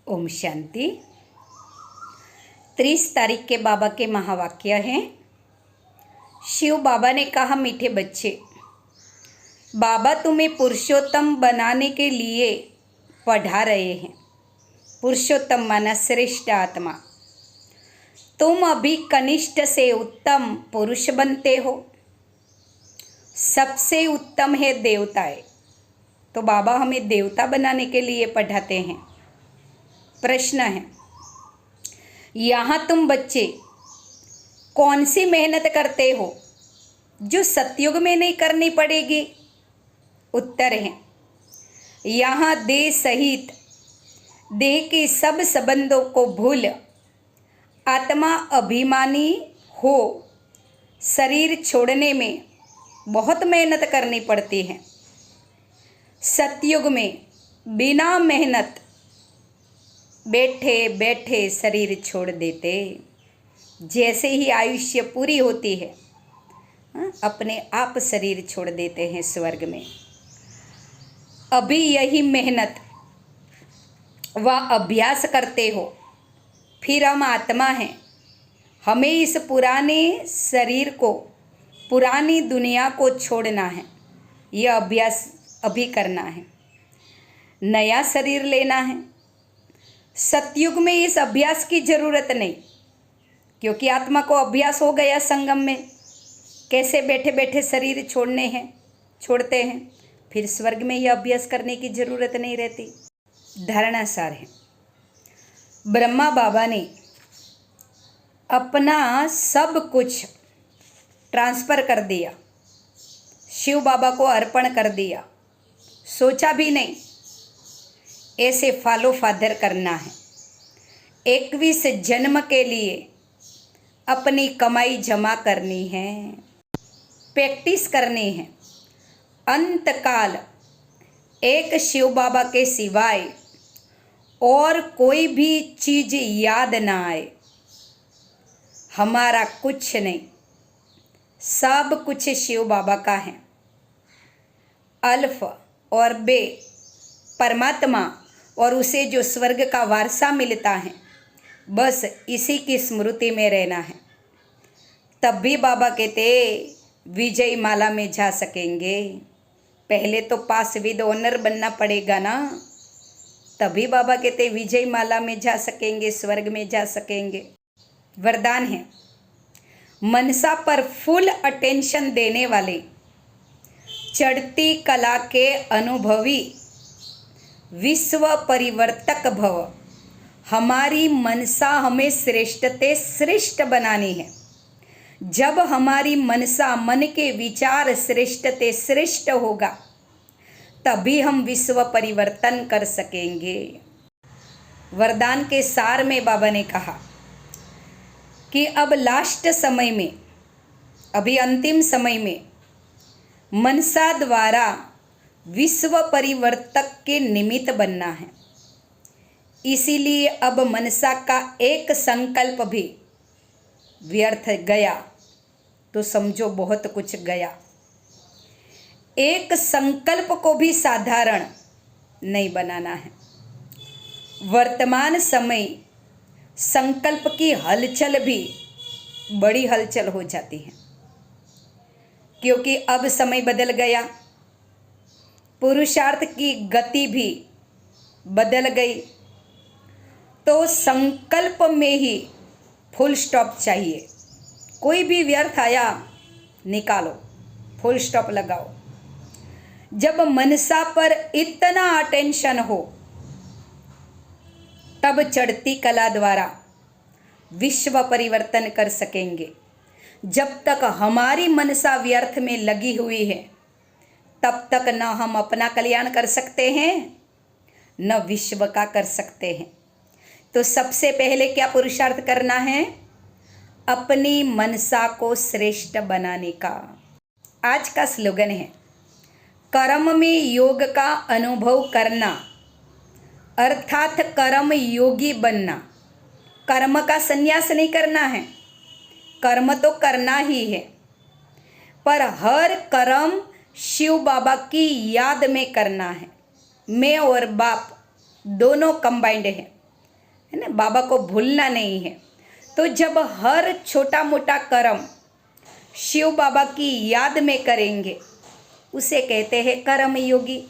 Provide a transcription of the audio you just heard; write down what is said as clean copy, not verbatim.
ओम शांति। 30 तारीख के बाबा के महावाक्य हैं। शिव बाबा ने कहा, मीठे बच्चे, बाबा तुम्हें पुरुषोत्तम बनाने के लिए पढ़ा रहे हैं। पुरुषोत्तम माना श्रेष्ठ आत्मा। तुम अभी कनिष्ठ से उत्तम पुरुष बनते हो। सबसे उत्तम है देवताएं। तो बाबा हमें देवता बनाने के लिए पढ़ाते हैं। प्रश्न है, यहाँ तुम बच्चे कौन सी मेहनत करते हो जो सतयुग में नहीं करनी पड़ेगी? उत्तर है, यहाँ देह सहित देह के सब संबंधों को भूल आत्मा अभिमानी हो शरीर छोड़ने में बहुत मेहनत करनी पड़ती है। सतयुग में बिना मेहनत बैठे बैठे शरीर छोड़ देते। जैसे ही आयुष्य पूरी होती है अपने आप शरीर छोड़ देते हैं स्वर्ग में। अभी यही मेहनत व अभ्यास करते हो। फिर हम आत्मा हैं, हमें इस पुराने शरीर को, पुरानी दुनिया को छोड़ना है। यह अभ्यास अभी करना है। नया शरीर लेना है। सतयुग में इस अभ्यास की जरूरत नहीं, क्योंकि आत्मा को अभ्यास हो गया संगम में कैसे बैठे बैठे शरीर छोड़ते हैं। फिर स्वर्ग में यह अभ्यास करने की जरूरत नहीं रहती। धारणा सार है, ब्रह्मा बाबा ने अपना सब कुछ ट्रांसफ़र कर दिया, शिव बाबा को अर्पण कर दिया। सोचा भी नहीं ऐसे फॉलो फादर करना है। 21 जन्म के लिए अपनी कमाई जमा करनी है, प्रैक्टिस करनी है। अंतकाल एक शिव बाबा के सिवाय और कोई भी चीज़ याद ना आए। हमारा कुछ नहीं, सब कुछ शिव बाबा का है। अल्फ और बे परमात्मा और उसे जो स्वर्ग का वारसा मिलता है, बस इसी की स्मृति में रहना है। तब भी बाबा कहते विजय माला में जा सकेंगे। पहले तो पास विद ऑनर बनना पड़ेगा ना, तभी बाबा कहते विजय माला में जा सकेंगे, स्वर्ग में जा सकेंगे। वरदान है, मनसा पर फुल अटेंशन देने वाले चढ़ती कला के अनुभवी विश्व परिवर्तक भव। हमारी मनसा हमें श्रेष्ठते श्रेष्ठ बनानी है। जब हमारी मनसा, मन के विचार श्रेष्ठते श्रेष्ठ होगा, तभी हम विश्व परिवर्तन कर सकेंगे। वरदान के सार में बाबा ने कहा कि अब लास्ट समय में, अभी अंतिम समय में मनसा द्वारा विश्व परिवर्तक के निमित्त बनना है। इसीलिए अब मनसा का एक संकल्प भी व्यर्थ गया तो समझो बहुत कुछ गया। एक संकल्प को भी साधारण नहीं बनाना है। वर्तमान समय संकल्प की हलचल भी बड़ी हलचल हो जाती है, क्योंकि अब समय बदल गया। पुरुषार्थ की गति भी बदल गई। तो संकल्प में ही फुल स्टॉप चाहिए। कोई भी व्यर्थ आया निकालो, फुल स्टॉप लगाओ। जब मनसा पर इतना अटेंशन हो, तब चढ़ती कला द्वारा विश्व परिवर्तन कर सकेंगे। जब तक हमारी मनसा व्यर्थ में लगी हुई है, तब तक न हम अपना कल्याण कर सकते हैं, न विश्व का कर सकते हैं। तो सबसे पहले क्या पुरुषार्थ करना है? अपनी मनसा को श्रेष्ठ बनाने का। आज का स्लोगन है, कर्म में योग का अनुभव करना, अर्थात कर्म योगी बनना। कर्म का संन्यास नहीं करना है, कर्म तो करना ही है, पर हर कर्म शिव बाबा की याद में करना है। मैं और बाप दोनों कंबाइंड हैं। है ना, बाबा को भूलना नहीं है। तो जब हर छोटा मोटा कर्म शिव बाबा की याद में करेंगे, उसे कहते हैं कर्म योगी।